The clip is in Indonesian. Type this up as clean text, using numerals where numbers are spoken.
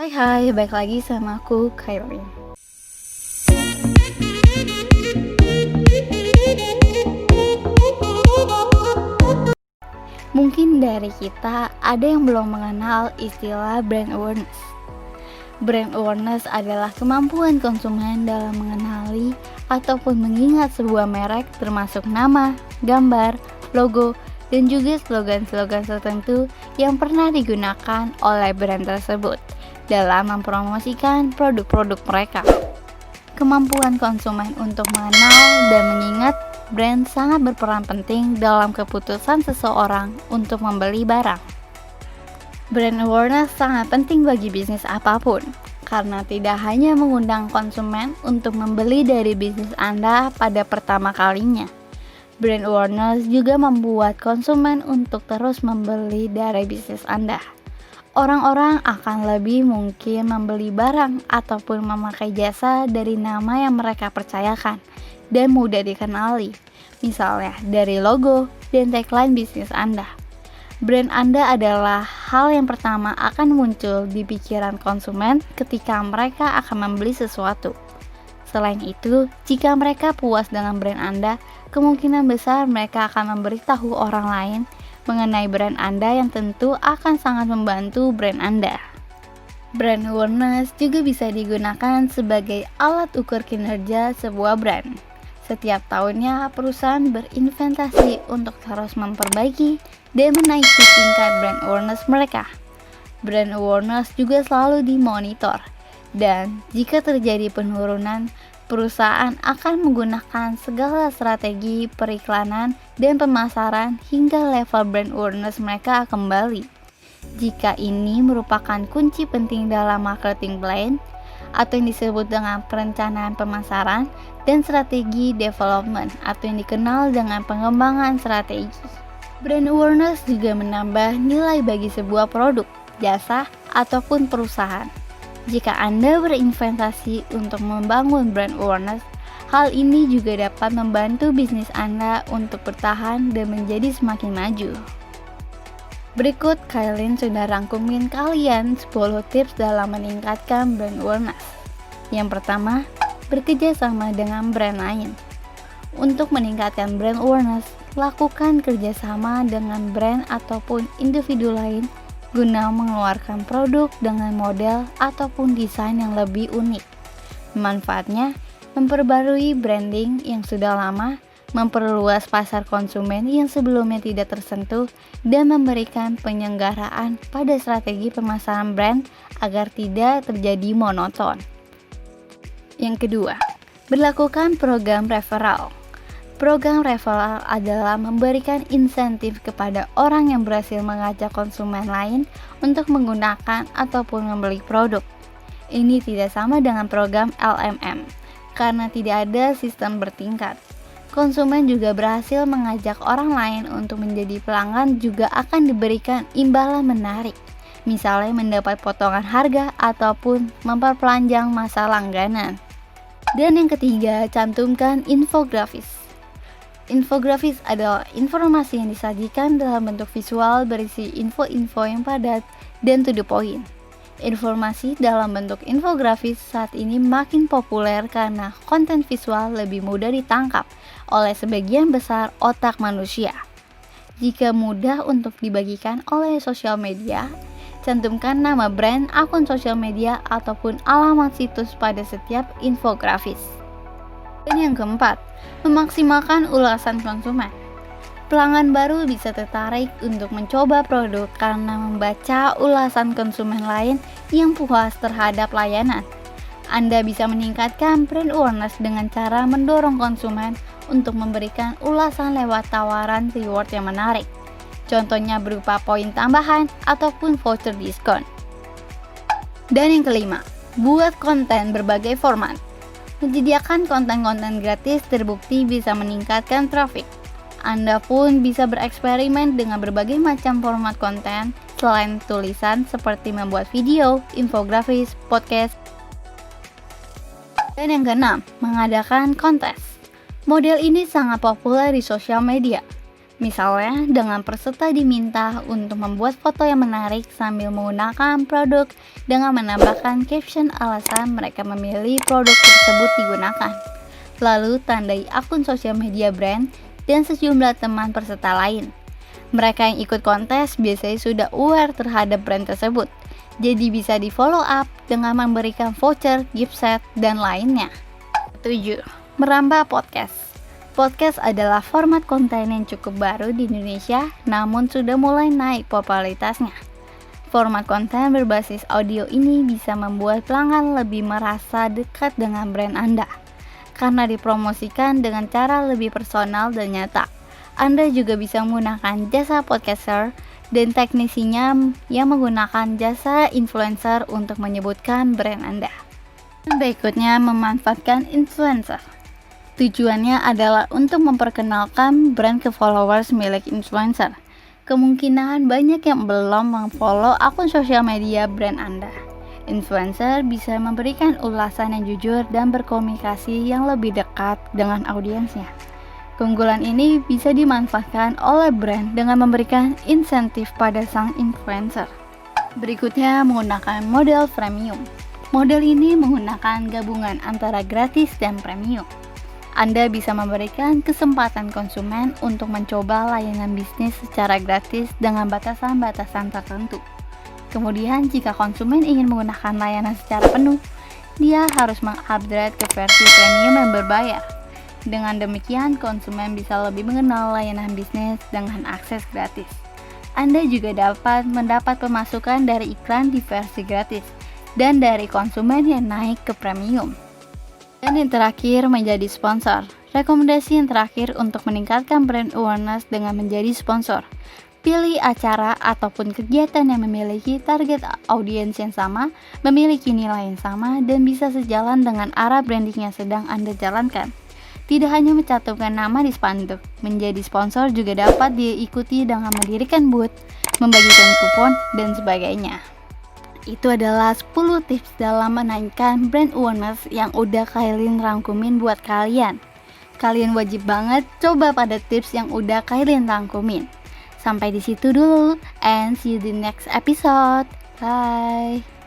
Hai, balik lagi sama aku, Kailin. Mungkin dari kita ada yang belum mengenal istilah brand awareness. Brand awareness adalah kemampuan konsumen dalam mengenali ataupun mengingat sebuah merek termasuk nama, gambar, logo, dan juga slogan-slogan tertentu yang pernah digunakan oleh brand tersebut dalam mempromosikan produk-produk mereka. Kemampuan konsumen untuk mengenal dan mengingat brand sangat berperan penting dalam keputusan seseorang untuk membeli barang. Brand awareness sangat penting bagi bisnis apapun, karena tidak hanya mengundang konsumen untuk membeli dari bisnis Anda pada pertama kalinya. Brand awareness juga membuat konsumen untuk terus membeli dari bisnis Anda. Orang-orang akan lebih mungkin membeli barang ataupun memakai jasa dari nama yang mereka percayakan dan mudah dikenali, misalnya dari logo dan tagline bisnis Anda. Brand Anda adalah hal yang pertama akan muncul di pikiran konsumen ketika mereka akan membeli sesuatu. Selain itu, jika mereka puas dengan brand Anda, kemungkinan besar mereka akan memberitahu orang lain mengenai brand Anda yang tentu akan sangat membantu brand Anda. Brand awareness juga bisa digunakan sebagai alat ukur kinerja sebuah brand. Setiap tahunnya, perusahaan berinvestasi untuk terus memperbaiki dan menaiki tingkat brand awareness mereka. Brand awareness juga selalu dimonitor, dan jika terjadi penurunan, perusahaan akan menggunakan segala strategi periklanan dan pemasaran hingga level brand awareness mereka kembali. Jika ini merupakan kunci penting dalam marketing plan, atau yang disebut dengan perencanaan pemasaran, dan strategi development, atau yang dikenal dengan pengembangan strategi. Brand awareness juga menambah nilai bagi sebuah produk, jasa, ataupun perusahaan. Jika Anda berinvestasi untuk membangun brand awareness, hal ini juga dapat membantu bisnis Anda untuk bertahan dan menjadi semakin maju. Berikut Kailin sudah rangkumin kalian 10 tips dalam meningkatkan brand awareness. Yang pertama, bekerja sama dengan brand lain. Untuk meningkatkan brand awareness, lakukan kerjasama dengan brand ataupun individu lain guna mengeluarkan produk dengan model ataupun desain yang lebih unik. Manfaatnya, memperbarui branding yang sudah lama, memperluas pasar konsumen yang sebelumnya tidak tersentuh, dan memberikan penyelenggaraan pada strategi pemasaran brand agar tidak terjadi monoton. Yang kedua, berlakukan program referral. Program referral adalah memberikan insentif kepada orang yang berhasil mengajak konsumen lain untuk menggunakan ataupun membeli produk. Ini tidak sama dengan program LMM, karena tidak ada sistem bertingkat. Konsumen juga berhasil mengajak orang lain untuk menjadi pelanggan juga akan diberikan imbalan menarik, misalnya mendapat potongan harga ataupun memperpanjang masa langganan. Dan yang ketiga, cantumkan infografis. Infografis adalah informasi yang disajikan dalam bentuk visual berisi info-info yang padat dan to the point. Informasi dalam bentuk infografis saat ini makin populer karena konten visual lebih mudah ditangkap oleh sebagian besar otak manusia. Jika mudah untuk dibagikan oleh sosial media, cantumkan nama brand, akun sosial media, ataupun alamat situs pada setiap infografis. Dan yang keempat, memaksimalkan ulasan konsumen. Pelanggan baru bisa tertarik untuk mencoba produk karena membaca ulasan konsumen lain yang puas terhadap layanan. Anda bisa meningkatkan brand awareness dengan cara mendorong konsumen untuk memberikan ulasan lewat tawaran reward yang menarik. Contohnya berupa poin tambahan ataupun voucher diskon. Dan yang kelima, buat konten berbagai format. Menyediakan konten-konten gratis terbukti bisa meningkatkan traffic. Anda pun bisa bereksperimen dengan berbagai macam format konten selain tulisan seperti membuat video, infografis, podcast. Dan yang keenam, mengadakan kontes. Model ini sangat populer di sosial media. Misalnya, dengan peserta diminta untuk membuat foto yang menarik sambil menggunakan produk dengan menambahkan caption alasan mereka memilih produk tersebut digunakan. Lalu tandai akun sosial media brand dan sejumlah teman peserta lain. Mereka yang ikut kontes biasanya sudah aware terhadap brand tersebut, jadi bisa di follow up dengan memberikan voucher, gift set, dan lainnya. 7. Merambah podcast. Podcast adalah format konten yang cukup baru di Indonesia, namun sudah mulai naik popularitasnya. Format konten berbasis audio ini bisa membuat pelanggan lebih merasa dekat dengan brand Anda, karena dipromosikan dengan cara lebih personal dan nyata. Anda juga bisa menggunakan jasa podcaster dan teknisinya yang menggunakan jasa influencer untuk menyebutkan brand Anda. Berikutnya, memanfaatkan influencer. Tujuannya adalah untuk memperkenalkan brand ke followers milik influencer. Kemungkinan banyak yang belum mengfollow akun sosial media brand Anda. Influencer bisa memberikan ulasan yang jujur dan berkomunikasi yang lebih dekat dengan audiensnya. Keunggulan ini bisa dimanfaatkan oleh brand dengan memberikan insentif pada sang influencer. Berikutnya, menggunakan model freemium. Model ini menggunakan gabungan antara gratis dan premium. Anda bisa memberikan kesempatan konsumen untuk mencoba layanan bisnis secara gratis dengan batasan-batasan tertentu. Kemudian, jika konsumen ingin menggunakan layanan secara penuh, dia harus mengupgrade ke versi premium yang berbayar. Dengan demikian, konsumen bisa lebih mengenal layanan bisnis dengan akses gratis. Anda juga dapat mendapat pemasukan dari iklan di versi gratis dan dari konsumen yang naik ke premium. Dan yang terakhir, menjadi sponsor. Rekomendasi yang terakhir untuk meningkatkan brand awareness dengan menjadi sponsor. Pilih acara ataupun kegiatan yang memiliki target audiens yang sama, memiliki nilai yang sama, dan bisa sejalan dengan arah branding yang sedang Anda jalankan. Tidak hanya mencantumkan nama di spanduk, menjadi sponsor juga dapat diikuti dengan mendirikan booth, membagikan kupon, dan sebagainya. Itu adalah 10 tips dalam menaikkan brand awareness yang udah Kailin rangkumin buat kalian. Kalian wajib banget coba pada tips yang udah Kailin rangkumin. Sampai di situ dulu, and see you di next episode. Bye.